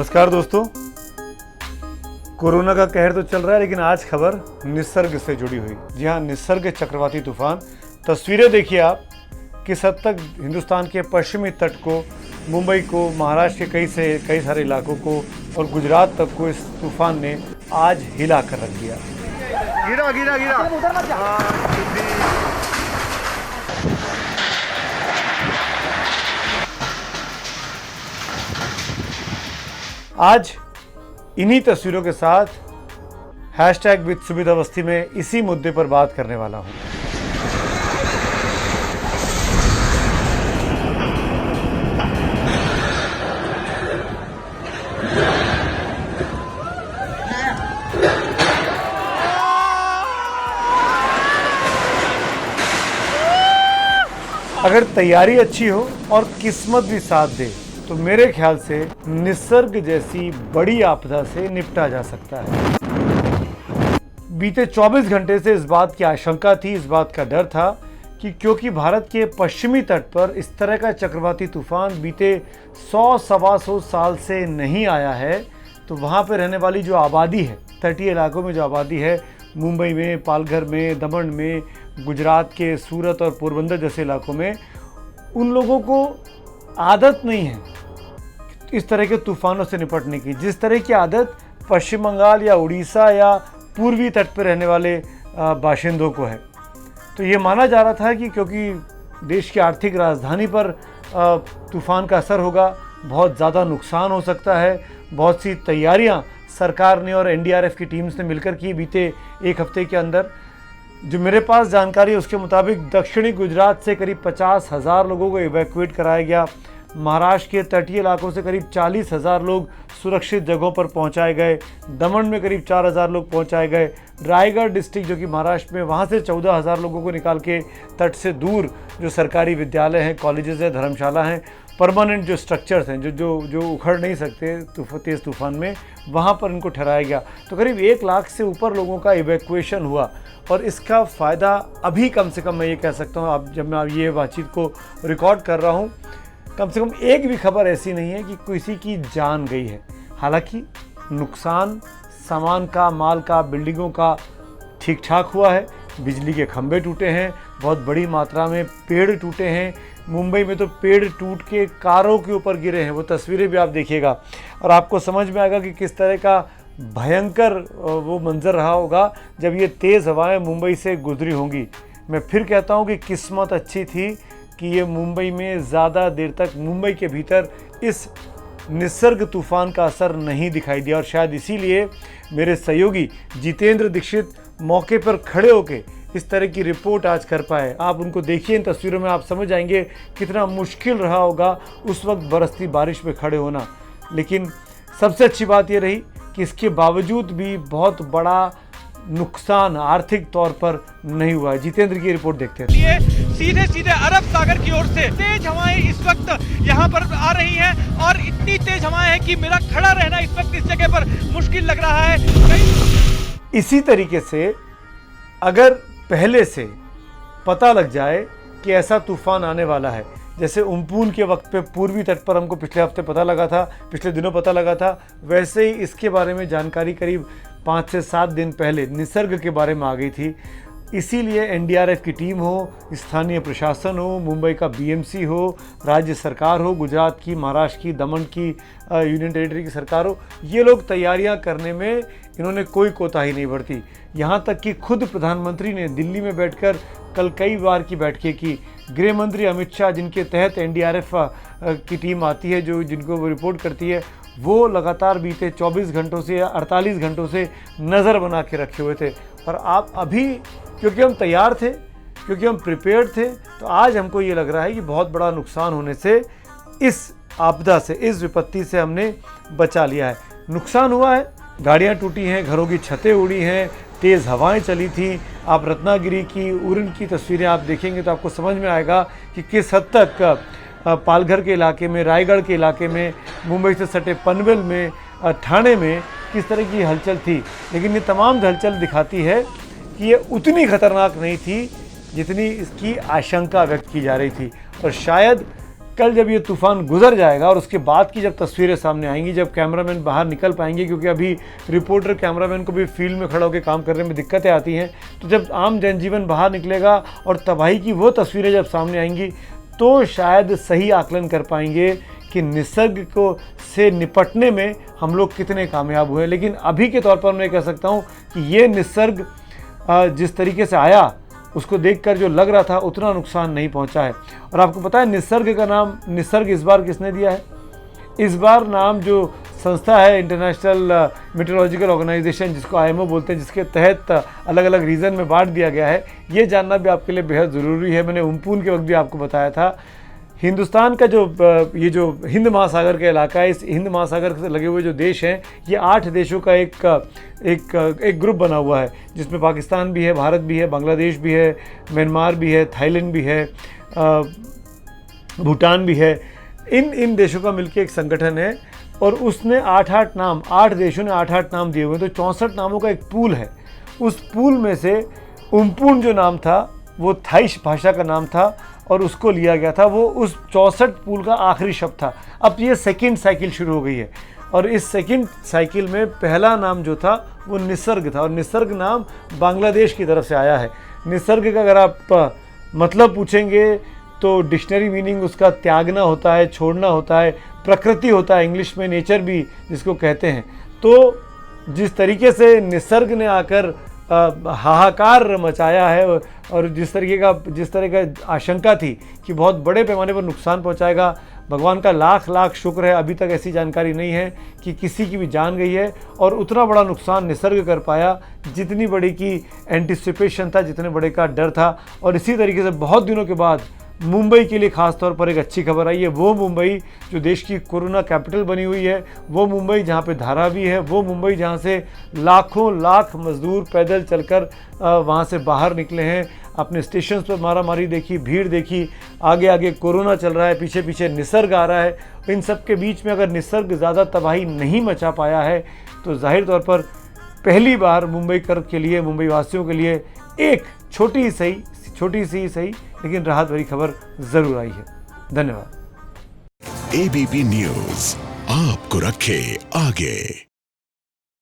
नमस्कार दोस्तों। कोरोना का कहर तो चल रहा है, लेकिन आज खबर निसर्ग से जुड़ी हुई। जी हाँ, निसर्ग चक्रवाती तूफान। तस्वीरें देखिए आप, किस हद तक हिंदुस्तान के पश्चिमी तट को, मुंबई को, महाराष्ट्र के कई सारे इलाकों को और गुजरात तक को इस तूफान ने आज हिला कर रख दिया। गिरा गिरा गिरा। आज इन्हीं तस्वीरों के साथ हैशटैग विद सुमित अवस्थी में इसी मुद्दे पर बात करने वाला हूं। अगर तैयारी अच्छी हो और किस्मत भी साथ दे तो मेरे ख्याल से निसर्ग जैसी बड़ी आपदा से निपटा जा सकता है। बीते 24 घंटे से इस बात की आशंका थी, इस बात का डर था कि क्योंकि भारत के पश्चिमी तट पर इस तरह का चक्रवाती तूफान बीते 100-125 साल से नहीं आया है, तो वहाँ पर रहने वाली जो आबादी है, तटीय इलाकों में जो आबादी है, मुंबई में, पालघर में, दमन में, गुजरात के सूरत और पोरबंदर जैसे इलाकों में, उन लोगों को आदत नहीं है इस तरह के तूफानों से निपटने की, जिस तरह की आदत पश्चिम बंगाल या उड़ीसा या पूर्वी तट पर रहने वाले बाशिंदों को है। तो ये माना जा रहा था कि क्योंकि देश की आर्थिक राजधानी पर तूफान का असर होगा, बहुत ज़्यादा नुकसान हो सकता है। बहुत सी तैयारियां सरकार ने और एनडीआरएफ की टीम्स ने मिलकर की बीते एक हफ्ते के अंदर। जो मेरे पास जानकारी है उसके मुताबिक दक्षिणी गुजरात से करीब 50,000 लोगों को इवैक्यूएट कराया गया। महाराष्ट्र के तटीय इलाकों से करीब 40,000 लोग सुरक्षित जगहों पर पहुंचाए गए। दमन में करीब 4,000 लोग पहुंचाए गए। रायगढ़ डिस्ट्रिक्ट जो कि महाराष्ट्र में, वहां से 14,000 लोगों को निकाल के तट से दूर जो सरकारी विद्यालय हैं, कॉलेजेस हैं, धर्मशाला हैं, परमानेंट जो स्ट्रक्चर्स हैं जो उखड़ नहीं सकते तेज़ तूफान में, वहाँ पर इनको ठहराया गया। तो करीब 1 लाख से ऊपर लोगों का इवैक्यूएशन हुआ और इसका फ़ायदा अभी कम से कम मैं ये कह सकता हूँ, अब जब मैं ये बातचीत को रिकॉर्ड कर रहा हूँ, कम से कम एक भी खबर ऐसी नहीं है कि किसी की जान गई है। हालांकि नुकसान सामान का, माल का, बिल्डिंगों का ठीक ठाक हुआ है। बिजली के खंभे टूटे हैं, बहुत बड़ी मात्रा में पेड़ टूटे हैं। मुंबई में तो पेड़ टूट के कारों के ऊपर गिरे हैं, वो तस्वीरें भी आप देखिएगा और आपको समझ में आएगा कि किस तरह का भयंकर वो मंजर रहा होगा जब ये तेज़ हवाएं मुंबई से गुजरी होंगी। मैं फिर कहता हूँ कि किस्मत अच्छी थी कि ये मुंबई में ज़्यादा देर तक, मुंबई के भीतर इस निसर्ग तूफान का असर नहीं दिखाई दिया और शायद इसीलिए मेरे सहयोगी जितेंद्र दीक्षित मौके पर खड़े होके इस तरह की रिपोर्ट आज कर पाए। आप उनको देखिए, इन तस्वीरों में आप समझ जाएंगे कितना मुश्किल रहा होगा उस वक्त बरसती बारिश में खड़े होना। लेकिन सबसे अच्छी बात ये रही कि इसके बावजूद भी बहुत बड़ा नुकसान आर्थिक तौर पर नहीं हुआ है। जितेंद्र की रिपोर्ट देखते हैं। सीधे सीधे अरब सागर की ओर से तेज हवाएं इस वक्त यहाँ पर आ रही हैं और इतनी तेज हवाएं हैं कि मेरा खड़ा रहना इस वक्त इस जगह पर मुश्किल लग रहा है। इसी तरीके से अगर पहले से पता लग जाए कि ऐसा तूफान आने वाला है, जैसे उम्पुन के वक्त पे पूर्वी तट पर हमको पिछले हफ्ते पता लगा था, पिछले दिनों पता लगा था, वैसे ही इसके बारे में जानकारी करीब 5 से 7 दिन पहले निसर्ग के बारे में आ गई थी। इसीलिए एनडीआरएफ की टीम हो, स्थानीय प्रशासन हो, मुंबई का बीएमसी हो, राज्य सरकार हो, गुजरात की, महाराष्ट्र की, दमन की, यूनियन टेरिटरी की सरकार हो, ये लोग तैयारियां करने में इन्होंने कोई कोताही नहीं बरती। यहाँ तक कि खुद प्रधानमंत्री ने दिल्ली में बैठकर कल कई बार की बैठकें की। गृह मंत्री अमित शाह, जिनके तहत एनडीआरएफ की टीम आती है, जिनको वो रिपोर्ट करती है, वो लगातार बीते 24 घंटों से या 48 घंटों से नज़र बना के रखे हुए थे। और आप अभी, क्योंकि हम तैयार थे, क्योंकि हम प्रिपेयर्ड थे, तो आज हमको ये लग रहा है कि बहुत बड़ा नुकसान होने से, इस आपदा से, इस विपत्ति से हमने बचा लिया है। नुकसान हुआ है, गाड़ियाँ टूटी हैं, घरों की छतें उड़ी हैं, तेज़ हवाएं चली थी। आप रत्नागिरी की, उरण की तस्वीरें आप देखेंगे तो आपको समझ में आएगा कि किस हद तक पालघर के इलाके में, रायगढ़ के इलाके में, मुंबई से सटे पनवेल में, ठाणे में किस तरह की हलचल थी। लेकिन ये तमाम हलचल दिखाती है कि ये उतनी खतरनाक नहीं थी जितनी इसकी आशंका व्यक्त की जा रही थी। और शायद कल जब ये तूफ़ान गुजर जाएगा और उसके बाद की जब तस्वीरें सामने आएंगी, जब कैमरामैन बाहर निकल पाएंगे, क्योंकि अभी रिपोर्टर कैमरामैन को भी फील्ड में खड़ा होकर काम करने में दिक्कतें आती हैं, तो जब आम जनजीवन बाहर निकलेगा और तबाही की वो तस्वीरें जब सामने आएंगी तो शायद सही आकलन कर पाएंगे कि निसर्ग को से निपटने में हम लोग कितने कामयाब हुए। लेकिन अभी के तौर पर मैं कह सकता हूँ कि ये निसर्ग जिस तरीके से आया उसको देखकर जो लग रहा था उतना नुकसान नहीं पहुंचा है। और आपको पता है निसर्ग का नाम निसर्ग इस बार किसने दिया है? इस बार नाम जो संस्था है इंटरनेशनल मेट्रोलॉजिकल ऑर्गेनाइजेशन, जिसको IMO बोलते हैं, जिसके तहत अलग अलग रीजन में बांट दिया गया है, ये जानना भी आपके लिए बेहद ज़रूरी है। मैंने उम्पुन के वक्त भी आपको बताया था, हिंदुस्तान का ये जो हिंद महासागर का इलाका है, इस हिंद महासागर से लगे हुए जो देश हैं, ये 8 देशों का एक ग्रुप बना हुआ है, जिसमें पाकिस्तान भी है, भारत भी है, बांग्लादेश भी है, म्यांमार भी है, थाईलैंड भी है, भूटान भी है। इन देशों का मिलकर एक संगठन है और उसने 8 देशों ने 8 नाम दिए हुए हैं, तो 64 नामों का एक पूल है। उस पूल में से उम्पुन जो नाम था वो थाई भाषा का नाम था और उसको लिया गया था, वो उस 64 पूल का आखिरी शब्द था। अब ये सेकंड साइकिल शुरू हो गई है और इस सेकंड साइकिल में पहला नाम जो था वो निसर्ग था और निसर्ग नाम बांग्लादेश की तरफ से आया है। निसर्ग का अगर आप मतलब पूछेंगे तो डिक्शनरी मीनिंग उसका त्यागना होता है, छोड़ना होता है, प्रकृति होता है, इंग्लिश में नेचर भी जिसको कहते हैं। तो जिस तरीके से निसर्ग ने आकर हाहाकार मचाया है और जिस तरह का आशंका थी कि बहुत बड़े पैमाने पर नुकसान पहुंचाएगा, भगवान का लाख लाख शुक्र है अभी तक ऐसी जानकारी नहीं है कि किसी की भी जान गई है और उतना बड़ा नुकसान निसर्ग कर पाया जितनी बड़ी की एंटिसिपेशन था, जितने बड़े का डर था। और इसी तरीके से बहुत दिनों के बाद मुंबई के लिए ख़ास तौर पर एक अच्छी खबर आई है। वो मुंबई जो देश की कोरोना कैपिटल बनी हुई है, वो मुंबई जहाँ पे धारावी है, वो मुंबई जहाँ से लाखों लाख मजदूर पैदल चलकर वहाँ से बाहर निकले हैं, अपने स्टेशन पर मारामारी देखी, भीड़ देखी, आगे आगे कोरोना चल रहा है, पीछे पीछे निसर्ग आ रहा है। इन सब के बीच में अगर निसर्ग ज़्यादा तबाही नहीं मचा पाया है तो जाहिर तौर पर पहली बार मुंबई के लिए, मुंबई वासियों के लिए एक छोटी सी ही सही लेकिन राहत भरी खबर जरूर आई है। धन्यवाद। ABP न्यूज़ आपको रखे आगे।